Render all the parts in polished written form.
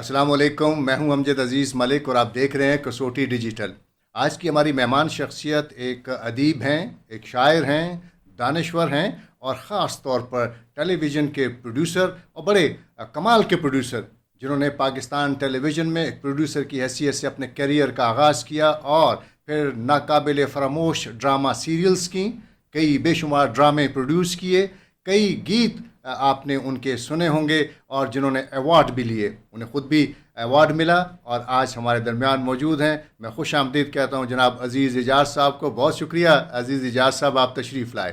السلام علیکم، میں ہوں امجد عزیز ملک اور آپ دیکھ رہے ہیں کسوٹی ڈیجیٹل۔ آج کی ہماری مہمان شخصیت ایک ادیب ہیں، ایک شاعر ہیں، دانشور ہیں، اور خاص طور پر ٹیلی ویژن کے پروڈیوسر اور بڑے کمال کے پروڈیوسر، جنہوں نے پاکستان ٹیلی ویژن میں ایک پروڈیوسر کی حیثیت سے اپنے کیریئر کا آغاز کیا اور پھر ناقابل فراموش ڈرامہ سیریلز کی، کئی بے شمار ڈرامے پروڈیوس کیے، کئی گیت آپ نے ان کے سنے ہوں گے، اور جنہوں نے ایوارڈ بھی لیے، انہیں خود بھی ایوارڈ ملا اور آج ہمارے درمیان موجود ہیں۔ میں خوش آمدید کہتا ہوں جناب عزیز اجاز صاحب کو۔ بہت شکریہ عزیز اجاز صاحب، آپ تشریف لائے۔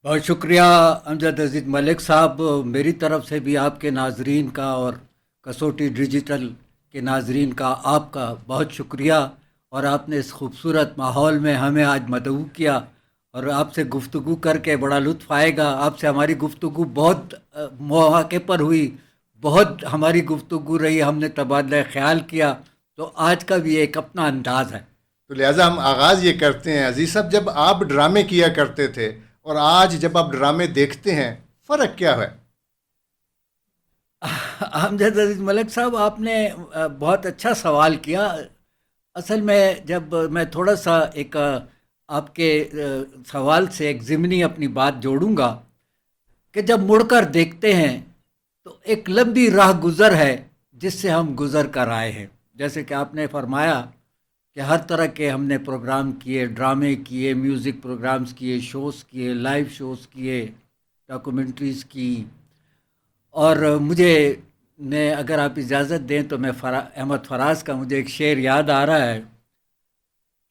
بہت شکریہ امجد عزیز ملک صاحب، میری طرف سے بھی آپ کے ناظرین کا اور کسوٹی ڈیجیٹل کے ناظرین کا آپ کا بہت شکریہ، اور آپ نے اس خوبصورت ماحول میں ہمیں آج مدعو کیا، اور آپ سے گفتگو کر کے بڑا لطف آئے گا۔ آپ سے ہماری گفتگو بہت مواقع پر ہوئی، بہت ہماری گفتگو رہی، ہم نے تبادلہ خیال کیا، تو آج کا بھی ایک اپنا انداز ہے۔ تو لہٰذا ہم آغاز یہ کرتے ہیں عزیز صاحب، جب آپ ڈرامے کیا کرتے تھے اور آج جب آپ ڈرامے دیکھتے ہیں، فرق کیا ہے؟ امجد عزیز ملک صاحب، آپ نے بہت اچھا سوال کیا۔ اصل میں جب میں تھوڑا سا ایک آپ کے سوال سے ایک ضمنی اپنی بات جوڑوں گا کہ جب مڑ کر دیکھتے ہیں تو ایک لمبی راہ گزر ہے جس سے ہم گزر کر آئے ہیں۔ جیسے کہ آپ نے فرمایا کہ ہر طرح کے ہم نے پروگرام کیے، ڈرامے کیے، میوزک پروگرامز کیے، شوز کیے، لائیو شوز کیے، ڈاکومنٹریز کی، اور مجھے اگر آپ اجازت دیں تو میں احمد فراز کا مجھے ایک شعر یاد آ رہا ہے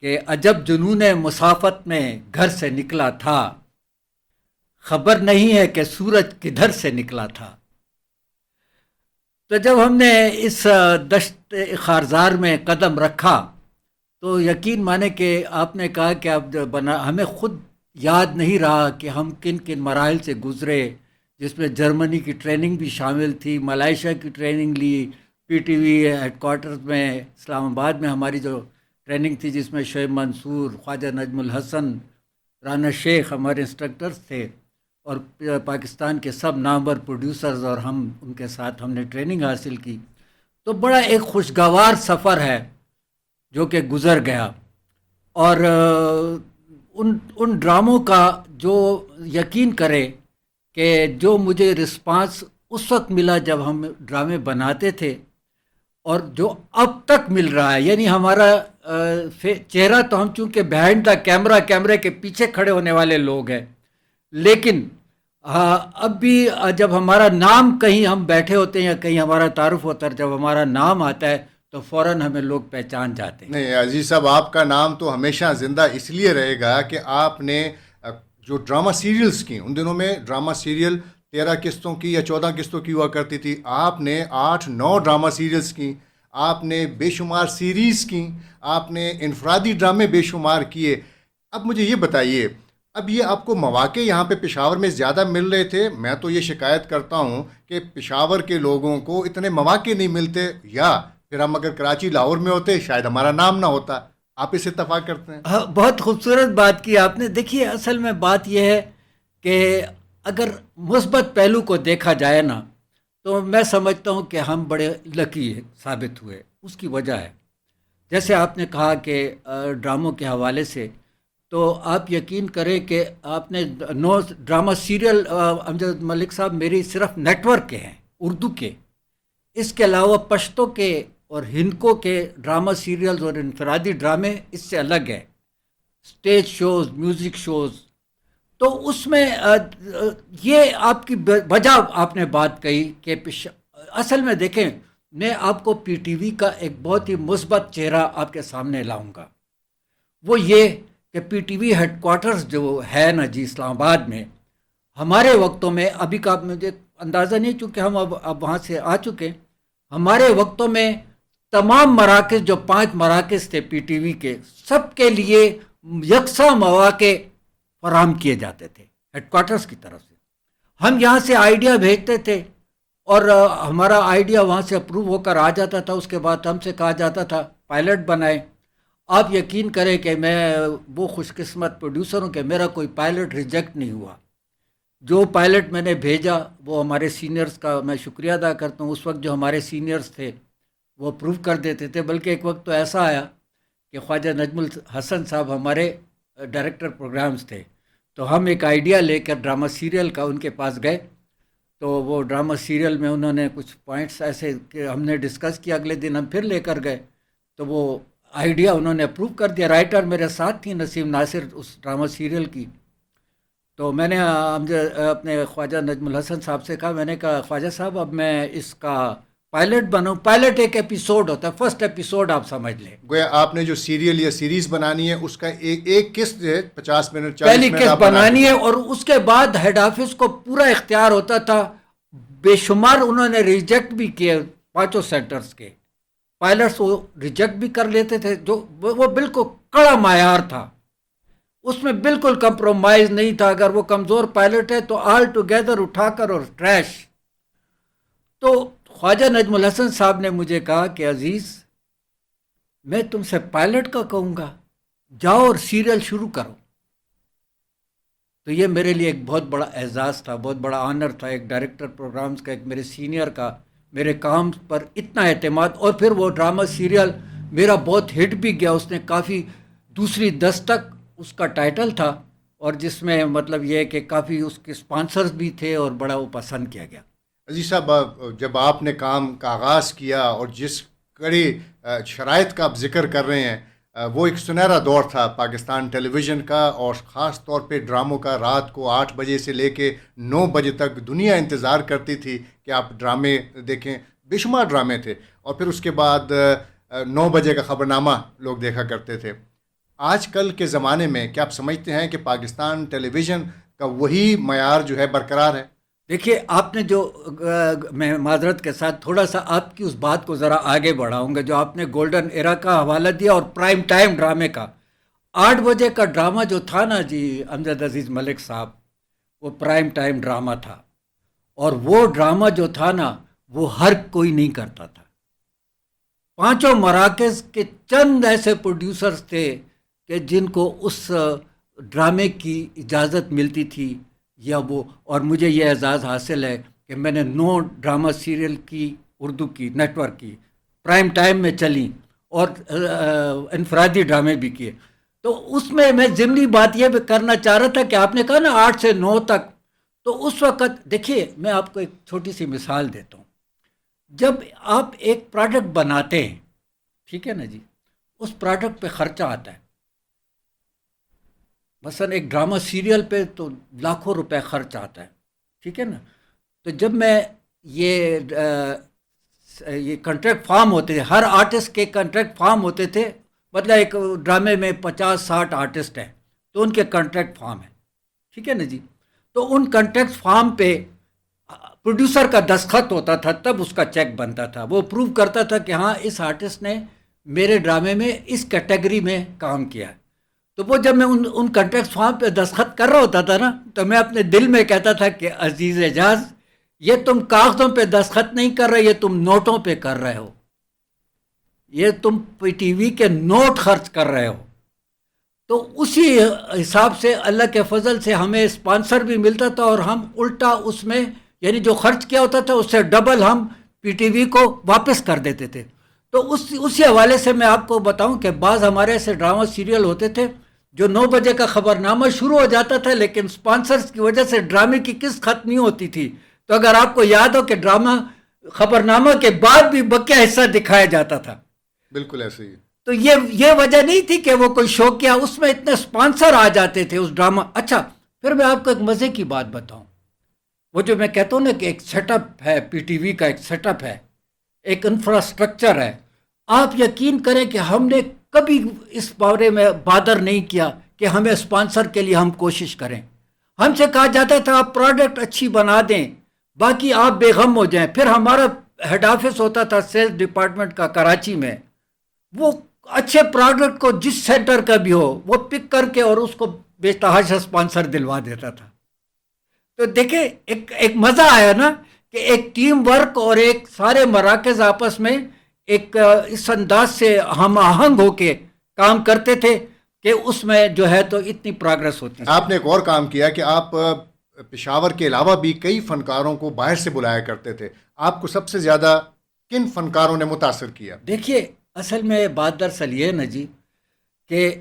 کہ عجب جنون مسافت میں گھر سے نکلا تھا، خبر نہیں ہے کہ سورج کدھر سے نکلا تھا۔ تو جب ہم نے اس دشت خارزار میں قدم رکھا تو یقین مانے کہ آپ نے کہا کہ اب ہمیں خود یاد نہیں رہا کہ ہم کن کن مراحل سے گزرے، جس میں جرمنی کی ٹریننگ بھی شامل تھی، ملائیشیا کی ٹریننگ لی، P T V headquarters میں اسلام آباد میں ہماری جو ٹریننگ تھی، جس میں شعیب منصور، خواجہ نجم الحسن، رانا شیخ ہمارے انسٹرکٹرز تھے، اور پاکستان کے سب نامور پروڈیوسرز، اور ہم ان کے ساتھ ہم نے ٹریننگ حاصل کی۔ تو بڑا ایک خوشگوار سفر ہے جو کہ گزر گیا، اور ان ڈراموں کا جو یقین کرے کہ جو مجھے رسپانس اس وقت ملا جب ہم ڈرامے بناتے تھے، اور جو اب تک مل رہا ہے، یعنی ہمارا چہرہ تو ہم چونکہ بیہائنڈ دا کیمرے کے پیچھے کھڑے ہونے والے لوگ ہیں، لیکن اب بھی جب ہمارا نام کہیں ہم بیٹھے ہوتے ہیں یا کہیں ہمارا تعارف ہوتا ہے، جب ہمارا نام آتا ہے تو فوراً ہمیں لوگ پہچان جاتے ہیں۔ نہیں عزیز صاحب، آپ کا نام تو ہمیشہ زندہ اس لیے رہے گا کہ آپ نے جو ڈرامہ سیریلز کی، ان دنوں میں ڈرامہ سیریل 13 قسطوں کی یا 14 قسطوں کی ہوا کرتی تھی، آپ نے 8-9 ڈرامہ سیریلز کی، آپ نے بے شمار سیریز کی، آپ نے انفرادی ڈرامے بے شمار کیے۔ اب مجھے یہ بتائیے، اب یہ آپ کو مواقع یہاں پہ پشاور میں زیادہ مل رہے تھے؟ میں تو یہ شکایت کرتا ہوں کہ پشاور کے لوگوں کو اتنے مواقع نہیں ملتے، یا پھر ہم اگر کراچی لاہور میں ہوتے شاید ہمارا نام نہ ہوتا۔ آپ اس اتفاق کرتے ہیں؟ ہاں، بہت خوبصورت بات کی آپ نے۔ دیکھیے، اصل میں بات یہ ہے کہ اگر مثبت پہلو کو دیکھا جائے نا، تو میں سمجھتا ہوں کہ ہم بڑے لکی ثابت ہوئے۔ اس کی وجہ ہے، جیسے آپ نے کہا کہ ڈراموں کے حوالے سے، تو آپ یقین کریں کہ آپ نے 9 ڈرامہ سیریل امجد ملک صاحب میری صرف نیٹ ورک کے ہیں، اردو کے۔ اس کے علاوہ پشتو کے اور ہندکو کے ڈرامہ سیریلز اور انفرادی ڈرامے اس سے الگ ہے، اسٹیج شوز، میوزک شوز۔ تو اس میں یہ آپ کی وجہ آپ نے بات کہی کہ اصل میں دیکھیں، میں آپ کو پی ٹی وی کا ایک بہت ہی مثبت چہرہ آپ کے سامنے لاؤں گا۔ وہ یہ کہ P T V headquarters جو ہے نا جی اسلام آباد میں، ہمارے وقتوں میں، ابھی کا مجھے اندازہ نہیں چونکہ ہم اب وہاں سے آ چکے، ہمارے وقتوں میں تمام مراکز، جو 5 مراکز تھے پی ٹی وی کے، سب کے لیے یکساں مواقع فراہم کیے جاتے تھے ہیڈ کوارٹرز کی طرف سے۔ ہم یہاں سے آئیڈیا بھیجتے تھے اور ہمارا آئیڈیا وہاں سے اپروو ہو کر آ جاتا تھا۔ اس کے بعد ہم سے کہا جاتا تھا پائلٹ بنائیں۔ آپ یقین کریں کہ میں وہ خوش قسمت پروڈیوسر ہوں کہ میرا کوئی پائلٹ ریجیکٹ نہیں ہوا۔ جو پائلٹ میں نے بھیجا وہ ہمارے سینئرز کا میں شکریہ ادا کرتا ہوں۔ اس وقت جو ہمارے سینئرز تھے وہ اپروو کر دیتے تھے. بلکہ ایک وقت تو ایسا آیا کہ خواجہ نجم الحسن صاحب ہمارے ڈائریکٹر پروگرامز تھے, تو ہم ایک آئیڈیا لے کر ڈرامہ سیریل کا ان کے پاس گئے. تو وہ ڈرامہ سیریل میں انہوں نے کچھ پوائنٹس ایسے کہ ہم نے ڈسکس کیا, اگلے دن ہم پھر لے کر گئے, تو وہ آئیڈیا انہوں نے اپروو کر دیا. رائٹر میرے ساتھ تھی نسیم ناصر اس ڈرامہ سیریل کی. تو میں نے اپنے خواجہ نجم الحسن صاحب سے کہا, میں نے کہا خواجہ صاحب اب میں اس کا پائلٹ بناؤں. پائلٹ ایک ایپیسوڈ ہوتا ہے, فرسٹ ایپیسوڈ آپ سمجھ لیں. گویا آپ نے جو سیریل یا سیریز بنانی ہے اس کا ایک قسط ہے 50 منٹ 40 پہلی منٹ قسط آپ بنانی ہے, اور اس کے بعد ہیڈ آفس کو پورا اختیار ہوتا تھا. بے شمار انہوں نے ریجیکٹ بھی کیے 5 سینٹرز کے پائلٹس, وہ ریجیکٹ بھی کر لیتے تھے. جو وہ بالکل کڑا معیار تھا, اس میں بالکل کمپرومائز نہیں تھا. اگر وہ کمزور پائلٹ ہے تو آل ٹوگیدر اٹھا کر اور ٹریش. تو خواجہ نجم الحسن صاحب نے مجھے کہا کہ عزیز میں تم سے پائلٹ کا کہوں گا, جاؤ اور سیریل شروع کرو. تو یہ میرے لیے ایک بہت بڑا اعزاز تھا, بہت بڑا آنر تھا, ایک ڈائریکٹر پروگرامز کا, ایک میرے سینئر کا میرے کام پر اتنا اعتماد. اور پھر وہ ڈرامہ سیریل میرا بہت ہٹ بھی گیا, اس نے کافی دوسری دستک اس کا ٹائٹل تھا, اور جس میں مطلب یہ کہ کافی اس کے اسپانسرز بھی تھے اور بڑا وہ پسند کیا گیا. عزیز صاحب, جب آپ نے کام کا آغاز کیا اور جس کڑی شرائط کا آپ ذکر کر رہے ہیں, وہ ایک سنہرا دور تھا پاکستان ٹیلی ویژن کا, اور خاص طور پہ ڈراموں کا. رات کو 8 بجے سے لے کے 9 بجے تک دنیا انتظار کرتی تھی کہ آپ ڈرامے دیکھیں. بے شمار ڈرامے تھے, اور پھر اس کے بعد 9 بجے کا خبرنامہ لوگ دیکھا کرتے تھے. آج کل کے زمانے میں کیا آپ سمجھتے ہیں کہ پاکستان ٹیلی ویژن کا وہی معیار جو ہے برقرار ہے؟ دیکھیے آپ نے جو میں معذرت کے ساتھ تھوڑا سا آپ کی اس بات کو ذرا آگے بڑھاؤں گا, جو آپ نے گولڈن ایرا کا حوالہ دیا اور پرائم ٹائم ڈرامے کا. 8 بجے کا ڈرامہ جو تھا نا جی امجد عزیز ملک صاحب, وہ پرائم ٹائم ڈرامہ تھا. اور وہ ڈرامہ جو تھا نا وہ ہر کوئی نہیں کرتا تھا. 5 مراکز کے چند ایسے پروڈیوسرز تھے کہ جن کو اس ڈرامے کی اجازت ملتی تھی یا وہ. اور مجھے یہ اعزاز حاصل ہے کہ میں نے 9 ڈرامہ سیریل کی, اردو کی نیٹ ورک کی, پرائم ٹائم میں چلی, اور انفرادی ڈرامے بھی کیے. تو اس میں ضمنی بات یہ کرنا چاہ رہا تھا کہ آپ نے کہا نا 8 سے 9 تک, تو اس وقت دیکھیے میں آپ کو ایک چھوٹی سی مثال دیتا ہوں. جب آپ ایک پروڈکٹ بناتے ہیں, ٹھیک ہے نا جی, اس پروڈکٹ پہ خرچہ آتا ہے. مثلا ایک ڈرامہ سیریل پہ تو لاکھوں روپے خرچ آتا ہے, ٹھیک ہے نا. تو جب میں یہ کنٹریکٹ فارم ہوتے تھے, ہر آرٹسٹ کے کنٹریکٹ فارم ہوتے تھے, مطلب ایک ڈرامے میں 50-60 آرٹسٹ ہیں تو ان کے کنٹریکٹ فارم ہیں, ٹھیک ہے نا جی. تو ان کنٹریکٹ فارم پہ پروڈیوسر کا دستخط ہوتا تھا, تب اس کا چیک بنتا تھا. وہ پروو کرتا تھا کہ ہاں اس آرٹسٹ نے میرے ڈرامے میں اس کیٹیگری میں کام کیا ہے. تو وہ جب میں ان کنٹریکٹ فارم پہ دستخط کر رہا ہوتا تھا نا, تو میں اپنے دل میں کہتا تھا کہ عزیز اعجاز, یہ تم کاغذوں پہ دستخط نہیں کر رہے, یہ تم نوٹوں پہ کر رہے ہو, یہ تم پی ٹی وی کے نوٹ خرچ کر رہے ہو. تو اسی حساب سے اللہ کے فضل سے ہمیں اسپانسر بھی ملتا تھا, اور ہم الٹا اس میں یعنی جو خرچ کیا ہوتا تھا اس سے ڈبل ہم پی ٹی وی کو واپس کر دیتے تھے. تو اسی حوالے سے میں آپ کو بتاؤں کہ بعض ہمارے ایسے ڈرامہ سیریل ہوتے تھے جو 9 بجے کا خبرنامہ شروع ہو جاتا تھا, لیکن اسپانسرز کی وجہ سے ڈرامے کی قسط ختم نہیں ہوتی تھی. تو اگر آپ کو یاد ہو کہ ڈرامہ خبرنامہ کے بعد بھی بقیہ حصہ دکھایا جاتا تھا. بالکل ایسے ہی. تو یہ وجہ نہیں تھی کہ وہ کوئی شوق کیا, اس میں اتنے اسپانسر آ جاتے تھے اس ڈرامہ. اچھا پھر میں آپ کو ایک مزے کی بات بتاؤں, وہ جو میں کہتا ہوں نا کہ ایک سیٹ اپ ہے, پی ٹی وی کا ایک سیٹ اپ ہے, ایک انفراسٹرکچر ہے. آپ یقین کریں کہ ہم نے کبھی اس بارے میں بادر نہیں کیا کہ ہمیں اسپانسر کے لیے ہم کوشش کریں. ہم سے کہا جاتا تھا آپ پروڈکٹ اچھی بنا دیں, باقی آپ بے غم ہو جائیں. پھر ہمارا ہیڈ آفس ہوتا تھا سیلز ڈپارٹمنٹ کا کراچی میں, وہ اچھے پروڈکٹ کو جس سینٹر کا بھی ہو وہ پک کر کے اور اس کو بے تحاشا اسپانسر دلوا دیتا تھا. تو دیکھیں ایک مزہ آیا نا کہ ایک ٹیم ورک اور ایک سارے مراکز آپس میں ایک اس انداز سے ہم آہنگ ہو کے کام کرتے تھے کہ اس میں جو ہے تو اتنی پروگرس ہوتی. آپ نے ایک اور کام کیا کہ آپ پشاور کے علاوہ بھی کئی فنکاروں کو باہر سے بلایا کرتے تھے. آپ کو سب سے زیادہ کن فنکاروں نے متاثر کیا؟ دیکھیے اصل میں بات دراصل یہ نا جی کہ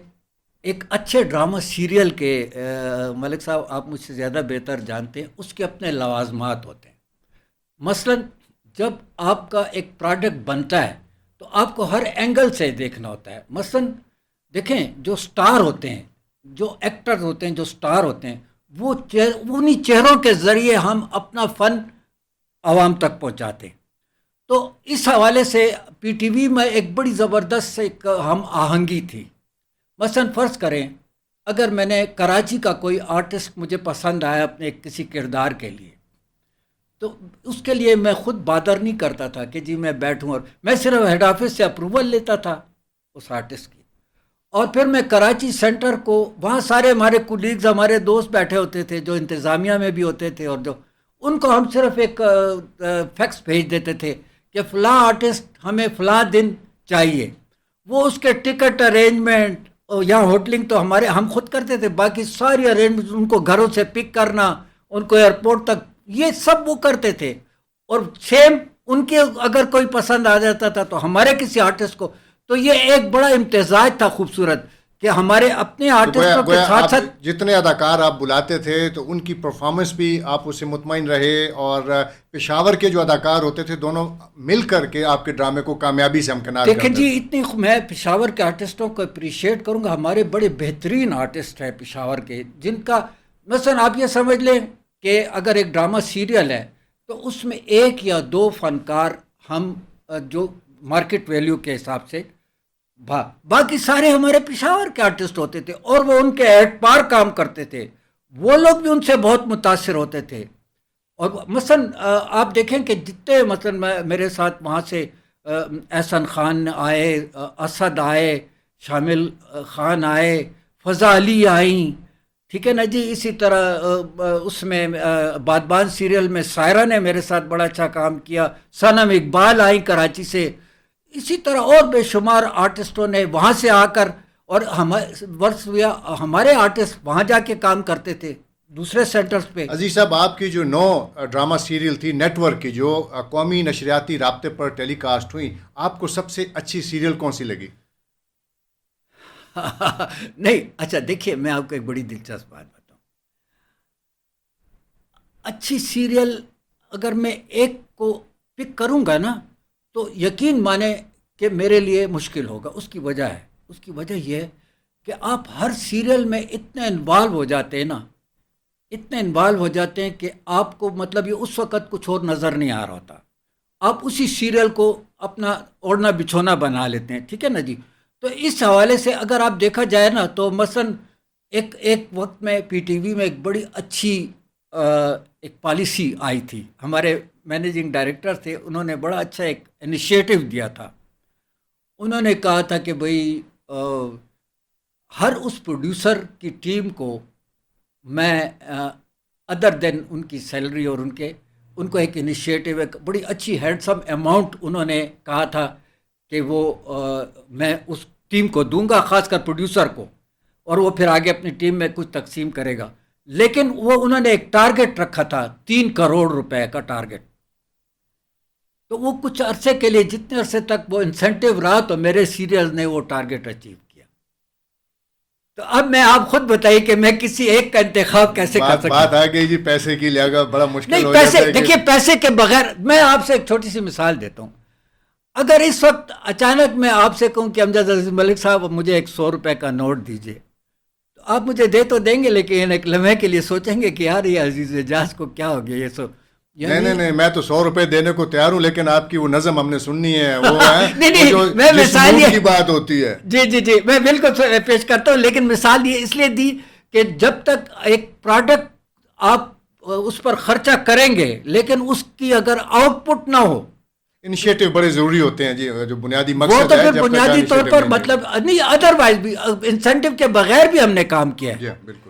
ایک اچھے ڈرامہ سیریل کے ملک صاحب آپ مجھ سے زیادہ بہتر جانتے ہیں، اس کے اپنے لوازمات ہوتے ہیں. مثلا جب آپ کا ایک پروڈکٹ بنتا ہے تو آپ کو ہر اینگل سے دیکھنا ہوتا ہے. مثلا دیکھیں جو سٹار ہوتے ہیں، جو ایکٹر ہوتے ہیں، جو سٹار ہوتے ہیں، وہ انہی چہروں کے ذریعے ہم اپنا فن عوام تک پہنچاتے ہیں. تو اس حوالے سے پی ٹی وی میں ایک بڑی زبردست ایک ہم آہنگی تھی. مثلا فرض کریں اگر میں نے کراچی کا کوئی آرٹسٹ مجھے پسند آیا اپنے کسی کردار کے لیے، تو اس کے لیے میں خود بادر نہیں کرتا تھا کہ جی میں بیٹھوں، اور میں صرف ہیڈ آفس سے اپروول لیتا تھا اس آرٹسٹ کی، اور پھر میں کراچی سینٹر کو، وہاں سارے ہمارے کولیگز، ہمارے دوست بیٹھے ہوتے تھے جو انتظامیہ میں بھی ہوتے تھے، اور جو ان کو ہم صرف ایک فیکس بھیج دیتے تھے کہ فلاں آرٹسٹ ہمیں فلاں دن چاہیے. وہ اس کے ٹکٹ ارینجمنٹ یا ہوٹلنگ تو ہم خود کرتے تھے، باقی ساری ارینجمنٹ، ان کو گھروں سے پک کرنا، ان کو ایئرپورٹ تک، یہ سب وہ کرتے تھے. اور سیم ان کے اگر کوئی پسند آ جاتا تھا تو ہمارے کسی آرٹسٹ کو، تو یہ ایک بڑا امتزاج تھا خوبصورت کہ ہمارے اپنے آرٹسٹوں کے ساتھ ساتھ جتنے اداکار آپ بلاتے تھے تو ان کی پرفارمنس بھی آپ اس سے مطمئن رہے، اور پشاور کے جو اداکار ہوتے تھے دونوں مل کر کے آپ کے ڈرامے کو کامیابی سے ہمکنار دیکھیں کرتے جی، تھے. اتنی میں پشاور کے آرٹسٹوں کو اپریشیٹ کروں گا. ہمارے بڑے بہترین آرٹسٹ ہیں پشاور کے، جن کا مثلا آپ یہ سمجھ لیں کہ اگر ایک ڈرامہ سیریل ہے تو اس میں ایک یا دو فنکار ہم جو مارکیٹ ویلیو کے حساب سے، باقی سارے ہمارے پشاور کے آرٹسٹ ہوتے تھے، اور وہ ان کے ایٹ پار کام کرتے تھے. وہ لوگ بھی ان سے بہت متاثر ہوتے تھے. اور مثلا آپ دیکھیں کہ جتنے مثلا میرے ساتھ وہاں سے احسن خان آئے، اسد آئے، شامل خان آئے، فضا علی آئیں، ٹھیک ہے نا جی. اسی طرح اس میں بادبان سیریل میں سائرہ نے میرے ساتھ بڑا اچھا کام کیا، صنم اقبال آئیں کراچی سے. اسی طرح اور بے شمار آرٹسٹوں نے وہاں سے آ کر، اور ہمارے آرٹسٹ وہاں جا کے کام کرتے تھے دوسرے سینٹرز پہ. عزیز صاحب، آپ کی جو 9 ڈرامہ سیریل تھی نیٹ ورک کی، جو قومی نشریاتی رابطے پر ٹیلی کاسٹ ہوئی، آپ کو سب سے اچھی سیریل کون سی لگی؟ نہیں، اچھا دیکھیے میں آپ کو ایک بڑی دلچسپ بات بتاؤں. اچھی سیریل اگر میں ایک کو پک کروں گا نا تو یقین مانے کہ میرے لیے مشکل ہوگا. اس کی وجہ ہے، اس کی وجہ یہ ہے کہ آپ ہر سیریل میں اتنے انوالو ہو جاتے ہیں نا، اتنے انوالو ہو جاتے ہیں کہ آپ کو مطلب یہ اس وقت کچھ اور نظر نہیں آ رہا ہوتا. آپ اسی سیریل کو اپنا اوڑھنا بچھونا بنا لیتے ہیں، ٹھیک ہے نا جی. تو اس حوالے سے اگر آپ دیکھا جائے نا تو مثلا ایک وقت میں پی ٹی وی میں ایک بڑی اچھی ایک پالیسی آئی تھی. ہمارے مینیجنگ ڈائریکٹر تھے، انہوں نے بڑا اچھا ایک انیشیٹو دیا تھا. انہوں نے کہا تھا کہ بھئی ہر اس پروڈیوسر کی ٹیم کو میں ادر دین ان کی سیلری اور ان کو ایک انیشیٹو، ایک بڑی اچھی ہینڈسم اماؤنٹ انہوں نے کہا تھا کہ وہ میں اس ٹیم کو دوں گا، خاص کر پروڈیوسر کو، اور وہ پھر آگے اپنی ٹیم میں کچھ تقسیم کرے گا. لیکن وہ انہوں نے ایک ٹارگٹ رکھا تھا، 3 کروڑ روپے کا ٹارگٹ. تو وہ کچھ عرصے کے لیے، جتنے عرصے تک وہ انسینٹیو رہا، تو میرے سیریل نے وہ ٹارگٹ اچیو کیا. تو اب میں آپ خود بتائیے کہ میں کسی ایک کا انتخاب کیسے کر سکتا ہوں. بات آ گئی جی پیسے کی، لہٰذا بڑا مشکل نہیں، ہو جاتا پیسے ہے. دیکھیے، پیسے کے بغیر میں آپ سے ایک چھوٹی سی مثال دیتا ہوں. اگر اس وقت اچانک میں آپ سے کہوں کہ امجد عزیز ملک صاحب مجھے ایک 100 روپے کا نوٹ دیجیے، تو آپ مجھے دے تو دیں گے، لیکن ایک لمحے کے لیے سوچیں گے کہ یار یہ عزیز اعجاز کو کیا ہو گیا یہ سو. نہیں، میں تو 100 روپے دینے کو تیار ہوں، لیکن آپ کی وہ نظم ہم نے سننی ہے، وہ ہے نہیں، جو میں جس مثال موڈ کی بات ہوتی ہے. جی میں بالکل پیش کرتا ہوں، لیکن مثال یہ اس لیے دی کہ جب تک ایک پروڈکٹ آپ اس پر خرچہ کریں گے لیکن اس کی اگر آؤٹ پٹ نہ ہو، انیشیٹو بڑے ضروری ہوتے ہیں جی، جو بنیادی وہ مقصد تو ہے. پھر بنیادی طور پر مطلب نہیں، ادروائز بھی انسینٹیو کے بغیر بھی ہم نے کام کیا ہے. جی بالکل.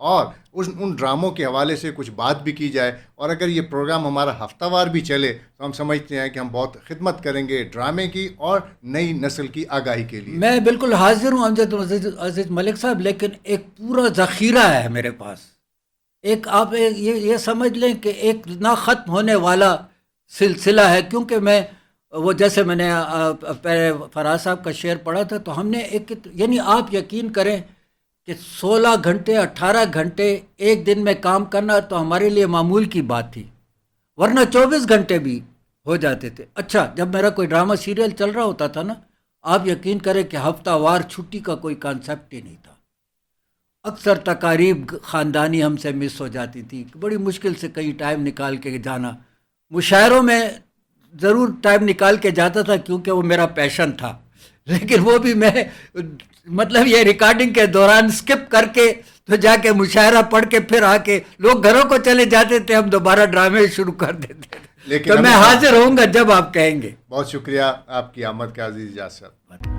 اور ان ڈراموں کے حوالے سے کچھ بات بھی کی جائے. اور اگر یہ پروگرام ہمارا ہفتہ وار بھی چلے تو ہم سمجھتے ہیں کہ ہم بہت خدمت کریں گے ڈرامے کی اور نئی نسل کی آگاہی کے لیے. میں بالکل حاضر ہوں امجد عزیز ملک صاحب، لیکن ایک پورا ذخیرہ ہے میرے پاس. ایک آپ یہ سمجھ لیں کہ ایک نہ ختم ہونے والا سلسلہ ہے، کیونکہ میں وہ جیسے میں نے پہلے فراز صاحب کا شعر پڑھا تھا، تو ہم نے یعنی آپ یقین کریں کہ 16 گھنٹے 18 گھنٹے ایک دن میں کام کرنا تو ہمارے لیے معمول کی بات تھی، ورنہ 24 گھنٹے بھی ہو جاتے تھے. اچھا، جب میرا کوئی ڈرامہ سیریل چل رہا ہوتا تھا نا، آپ یقین کریں کہ ہفتہ وار چھٹی کا کوئی کانسیپٹ ہی نہیں تھا. اکثر تقاریب خاندانی ہم سے مس ہو جاتی تھی، بڑی مشکل سے کہیں ٹائم نکال کے جانا. مشاعروں میں ضرور ٹائم نکال کے جاتا تھا کیونکہ وہ میرا پیشن تھا، لیکن وہ بھی میں مطلب یہ ریکارڈنگ کے دوران سکپ کر کے تو جا کے مشاعرہ پڑھ کے پھر آ کے لوگ گھروں کو چلے جاتے تھے، ہم دوبارہ ڈرامے شروع کر دیتے تھے. تو میں حاضر ہوں گا جب آپ کہیں گے. بہت شکریہ آپ کی آمد کا عزیز اجاز صاحب.